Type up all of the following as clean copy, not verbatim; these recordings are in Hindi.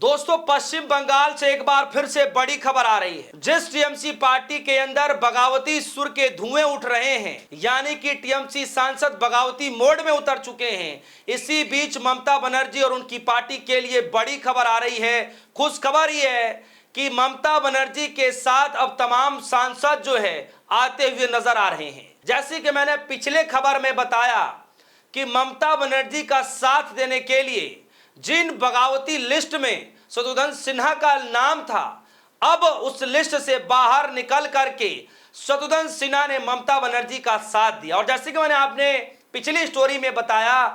दोस्तों, पश्चिम बंगाल से एक बार फिर से बड़ी खबर आ रही है। जिस टीएमसी पार्टी के अंदर बगावती सुर के धुएं उठ रहे हैं, यानी कि टीएमसी सांसद बगावती मोड में उतर चुके हैं, इसी बीच ममता बनर्जी और उनकी पार्टी के लिए बड़ी खबर आ रही है। खुश खबर यह है कि ममता बनर्जी के साथ अब तमाम सांसद जो है आते हुए नजर आ रहे हैं। जैसे कि मैंने पिछले खबर में बताया कि ममता बनर्जी का साथ देने के लिए जिन बगावती लिस्ट में शत्रुघ्न सिन्हा का नाम था, अब उस लिस्ट से बाहर निकल करके शत्रुघ्न सिन्हा ने ममता बनर्जी का साथ दिया। और जैसे कि मैंने आपने पिछली स्टोरी में बताया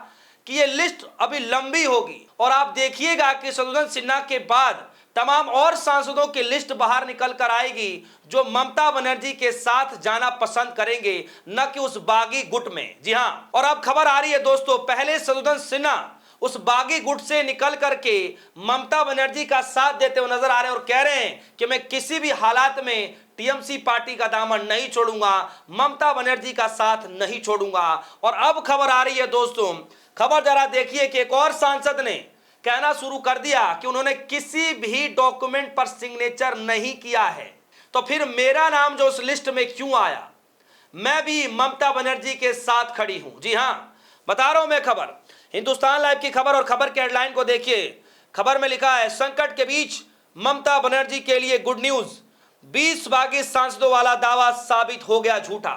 कि ये लिस्ट अभी लंबी होगी और आप देखिएगा कि शत्रुघ्न सिन्हा के बाद तमाम और सांसदों की लिस्ट बाहर निकल कर आएगी जो ममता बनर्जी के साथ जाना पसंद करेंगे, न कि उस बागी गुट में। जी हां, और अब खबर आ रही है दोस्तों, पहले शत्रुघ्न सिन्हा उस बागी गुट से निकल करके ममता बनर्जी का साथ देते हुए नजर आ रहे हैं और कह रहे हैं कि मैं किसी भी हालात में टीएमसी पार्टी का दामन नहीं छोड़ूंगा, ममता बनर्जी का साथ नहीं छोड़ूंगा। और अब खबर आ रही है दोस्तों, खबर जरा देखिए कि एक और सांसद ने कहना शुरू कर दिया कि उन्होंने किसी भी डॉक्यूमेंट पर सिग्नेचर नहीं किया है, तो फिर मेरा नाम जो उस लिस्ट में क्यों आया? मैं भी ममता बनर्जी के साथ खड़ी हूं। जी हां, बता रहा हूं मैं खबर। हिंदुस्तान लाइव की खबर और खबर के हेडलाइन को देखिए। खबर में लिखा है, संकट के बीच ममता बनर्जी के लिए गुड न्यूज, 20 बागी सांसदों वाला दावा साबित हो गया झूठा।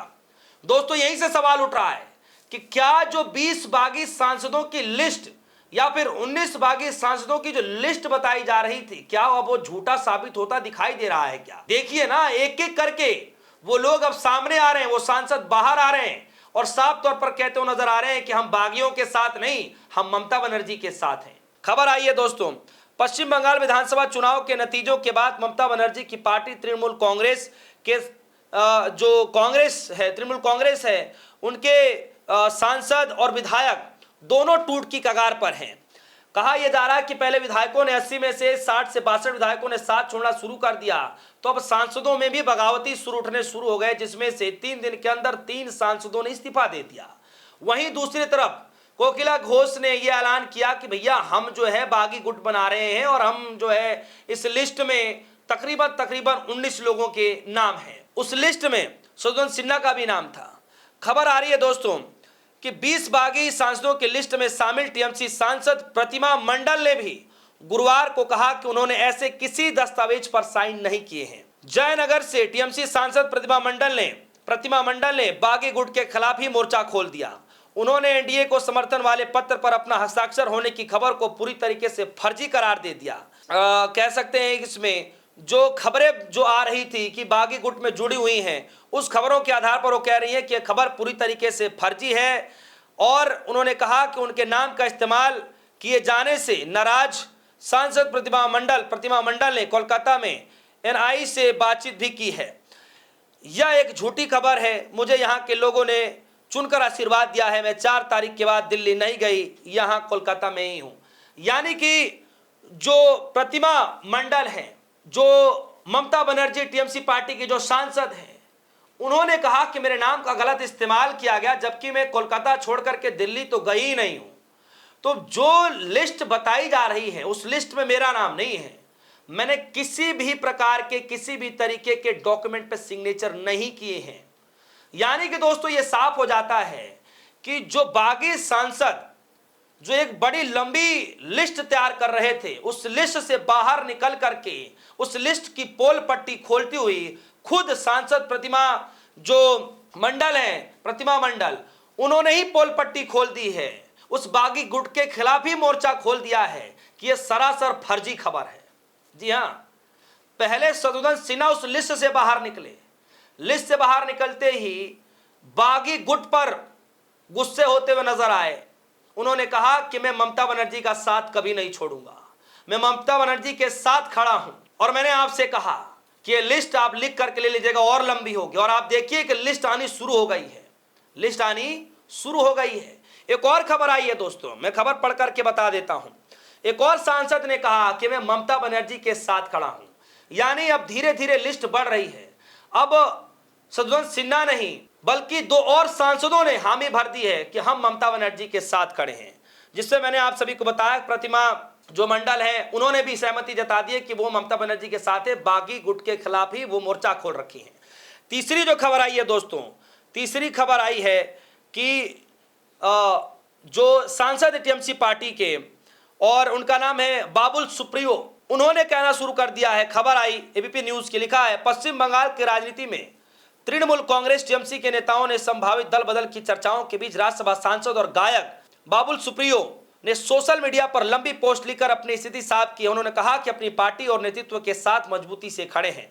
दोस्तों, यहीं से सवाल उठ रहा है कि क्या जो 20 बागी सांसदों की लिस्ट या फिर 19 बागी सांसदों की जो लिस्ट बताई जा रही थी, क्या अब वो झूठा साबित होता दिखाई दे रहा है क्या? देखिए ना, एक एक करके वो लोग अब सामने आ रहे हैं, वो सांसद बाहर आ रहे हैं और साफ तौर पर कहते हुए नजर आ रहे हैं कि हम बागियों के साथ नहीं, हम ममता बनर्जी के साथ हैं। खबर आई है दोस्तों, पश्चिम बंगाल विधानसभा चुनाव के नतीजों के बाद ममता बनर्जी की पार्टी तृणमूल कांग्रेस के जो कांग्रेस है, तृणमूल कांग्रेस है, उनके सांसद और विधायक दोनों टूट की कगार पर हैं। कहा यह जा रहा है कि पहले विधायकों ने 80 में से 60 से 62 विधायकों ने साथ छोड़ना शुरू कर दिया, तो अब सांसदों में भी बगावती सुर उठने शुरू हो गए, जिसमें से 3 दिन के अंदर 3 सांसदों ने इस्तीफा दे दिया। वहीं दूसरी तरफ कोकिला घोष ने यह ऐलान किया कि भैया हम जो है बागी गुट बना रहे हैं और हम जो है इस लिस्ट में तकरीबन 19 लोगों के नाम हैं। उस लिस्ट में शत्रुघ्न सिन्हा का भी नाम था। खबर आ रही है दोस्तों कि 20 बागी सांसदों की लिस्ट में शामिल टीएमसी सांसद प्रतिमा मंडल ने भी गुरुवार को कहा कि उन्होंने ऐसे किसी दस्तावेज पर साइन नहीं किए हैं। जयनगर से टीएमसी सांसद प्रतिमा मंडल ने बागी गुट के खिलाफ ही मोर्चा खोल दिया। उन्होंने एनडीए को समर्थन वाले पत्र पर अपना हस्ताक्षर होने की खबर को पूरी तरीके से फर्जी करार दे दिया। कह सकते हैं इसमें जो खबरें जो आ रही थी कि बागी गुट में जुड़ी हुई हैं, उस खबरों के आधार पर वो कह रही हैं कि यह खबर पूरी तरीके से फर्जी है। और उन्होंने कहा कि उनके नाम का इस्तेमाल किए जाने से नाराज सांसद प्रतिमा मंडल ने कोलकाता में एनआई से बातचीत भी की है। यह एक झूठी खबर है, मुझे यहाँ के लोगों ने चुनकर आशीर्वाद दिया है, मैं 4 तारीख के बाद दिल्ली नहीं गई, यहाँ कोलकाता में ही हूँ। यानी कि जो प्रतिमा मंडल हैं, जो ममता बनर्जी टीएमसी पार्टी के जो सांसद हैं, उन्होंने कहा कि मेरे नाम का गलत इस्तेमाल किया गया, जबकि मैं कोलकाता छोड़ करके दिल्ली तो गई ही नहीं हूं। तो जो लिस्ट बताई जा रही है उस लिस्ट में मेरा नाम नहीं है। मैंने किसी भी प्रकार के किसी भी तरीके के डॉक्यूमेंट पे सिग्नेचर नहीं किए हैं। यानी कि दोस्तों, ये साफ हो जाता है कि जो बागी सांसद जो एक बड़ी लंबी लिस्ट तैयार कर रहे थे, उस लिस्ट से बाहर निकल करके उस लिस्ट की पोल पट्टी खोलती हुई खुद सांसद प्रतिमा मंडल, उन्होंने ही पोल पट्टी खोल दी है। उस बागी गुट के खिलाफ ही मोर्चा खोल दिया है कि यह सरासर फर्जी खबर है। जी हां, पहले शत्रुघ्न सिन्हा उस लिस्ट से बाहर निकले। लिस्ट से बाहर निकलते ही बागी गुट पर गुस्से होते हुए नजर आए। उन्होंने कहा कि मैं ममता बनर्जी का साथ कभी नहीं छोड़ूंगा, मैं ममता बनर्जी के साथ खड़ा हूं। और मैंने आपसे कहा कि ये लिस्ट आप लिख करके ले लीजिएगा, और लंबी होगी। और आप देखिए कि लिस्ट आनी शुरू हो गई है, लिस्ट आनी शुरू हो गई है। एक और खबर आई है दोस्तों, मैं खबर पढ़ करके बता देता हूं। एक और सांसद ने कहा कि मैं ममता बनर्जी के साथ खड़ा हूं। यानी अब धीरे धीरे लिस्ट बढ़ रही है। अब शत्रुघ्न सिन्हा नहीं बल्कि 2 और सांसदों ने हामी भर दी है कि हम ममता बनर्जी के साथ खड़े हैं, जिससे मैंने आप सभी को बताया प्रतिमा जो मंडल है उन्होंने भी सहमति जता दी है कि वो ममता बनर्जी के साथ है, बागी गुट के खिलाफ ही वो मोर्चा खोल रखी है। तीसरी जो खबर आई है दोस्तों, तीसरी खबर आई है कि जो सांसद टीएमसी पार्टी के और उनका नाम है बाबुल सुप्रियो, उन्होंने कहना शुरू कर दिया है। खबर आई एबीपी न्यूज की, लिखा है पश्चिम बंगाल की राजनीति में तृणमूल कांग्रेस टीएमसी के नेताओं ने संभावित दल बदल की चर्चाओं के बीच राज्यसभा सांसद और गायक बाबुल सुप्रियो ने सोशल मीडिया पर लंबी पोस्ट लिखकर अपनी स्थिति साफ की। उन्होंने कहा कि अपनी पार्टी और नेतृत्व के साथ मजबूती से खड़े हैं,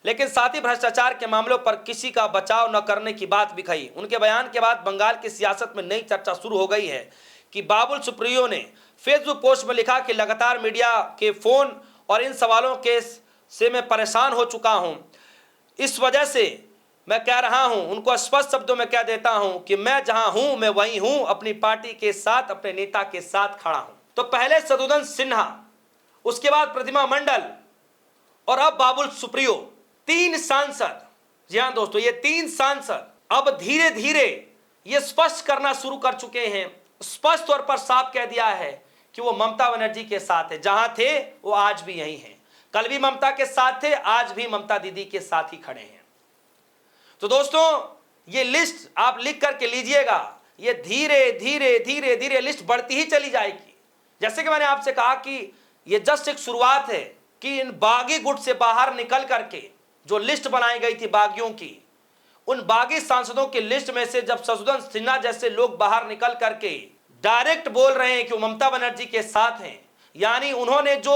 लेकिन साथ ही भ्रष्टाचार के मामलों पर किसी का बचाव न करने की बात भी कही। उनके बयान के बाद बंगाल की सियासत में नई चर्चा शुरू हो गई है कि बाबुल सुप्रियो ने फेसबुक पोस्ट में लिखा कि लगातार मीडिया के फोन और इन सवालों के से मैं परेशान हो चुका हूं, इस वजह से मैं कह रहा हूं, उनको स्पष्ट शब्दों में कह देता हूं कि मैं जहां हूं मैं वहीं हूं, अपनी पार्टी के साथ, अपने नेता के साथ खड़ा हूं। तो पहले शत्रुघ्न सिन्हा, उसके बाद प्रतिमा मंडल और अब बाबुल सुप्रियो, तीन सांसद। जी हां दोस्तों, ये तीन सांसद अब धीरे धीरे ये स्पष्ट करना शुरू कर चुके हैं, स्पष्ट तौर पर साफ कह दिया है कि वो ममता बनर्जी के साथ है। जहां थे वो आज भी यहीं हैं, कल भी ममता के साथ थे, आज भी ममता दीदी के साथ ही खड़े हैं। तो दोस्तों ये लिस्ट आप लिख करके लीजिएगा, ये धीरे धीरे धीरे धीरे लिस्ट बढ़ती ही चली जाएगी। जैसे कि मैंने आपसे कहा कि ये जस्ट एक शुरुआत है कि इन बागी गुट से बाहर निकल करके जो लिस्ट बनाई गई थी बागियों की, उन बागी सांसदों की लिस्ट में से जब शत्रुघ्न सिन्हा जैसे लोग बाहर निकल करके डायरेक्ट बोल रहे हैं कि वो ममता बनर्जी के साथ हैं, यानी उन्होंने जो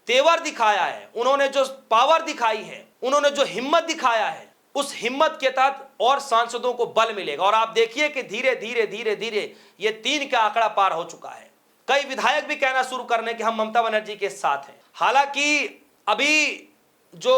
तेवर दिखाया है, उन्होंने जो पावर दिखाई है, उन्होंने जो हिम्मत दिखाया है, उस हिम्मत के तहत और सांसदों को बल मिलेगा। और आप देखिए कि धीरे धीरे धीरे धीरे ये 3 का आंकड़ा पार हो चुका है। कई विधायक भी कहना शुरू करने कि हम ममता बनर्जी के साथ हैं। हालांकि अभी जो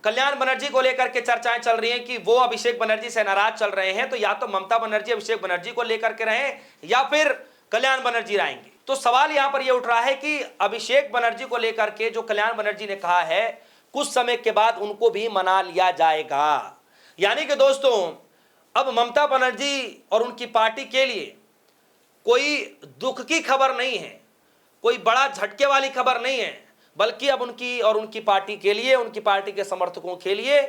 कल्याण बनर्जी को लेकर के चर्चाएं चल रही हैं कि वो अभिषेक बनर्जी से नाराज चल रहे हैं, तो या तो ममता बनर्जी अभिषेक बनर्जी को लेकर के रहें या फिर कल्याण बनर्जी रहेंगे। तो सवाल यहां पर यह उठ रहा है कि अभिषेक बनर्जी को लेकर के जो कल्याण बनर्जी ने कहा है, कुछ समय के बाद उनको भी मना लिया जाएगा। यानी कि दोस्तों अब ममता बनर्जी और उनकी पार्टी के लिए कोई दुख की खबर नहीं है, कोई बड़ा झटके वाली खबर नहीं है, बल्कि अब उनकी और उनकी पार्टी के लिए, उनकी पार्टी के समर्थकों के लिए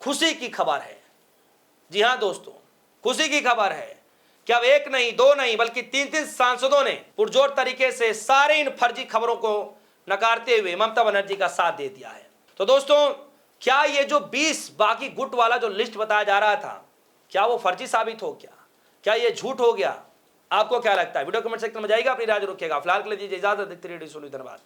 खुशी की खबर है। जी हां दोस्तों, खुशी की खबर है कि अब 1 नहीं 2 नहीं बल्कि 3-3 सांसदों ने पुरजोर तरीके से सारे इन फर्जी खबरों को नकारते हुए ममता बनर्जी का साथ दे दिया है। तो दोस्तों क्या ये जो 20 बागी गुट वाला जो लिस्ट बताया जा रहा था, क्या वो फर्जी साबित हो गया? क्या ये झूठ हो गया? आपको क्या लगता है? वीडियो कमेंट सेक्शन में जाइएगा, अपनी राय रखिएगा। फिलहाल के लिए दीजिए इजाजत। देखते रहिए, धन्यवाद।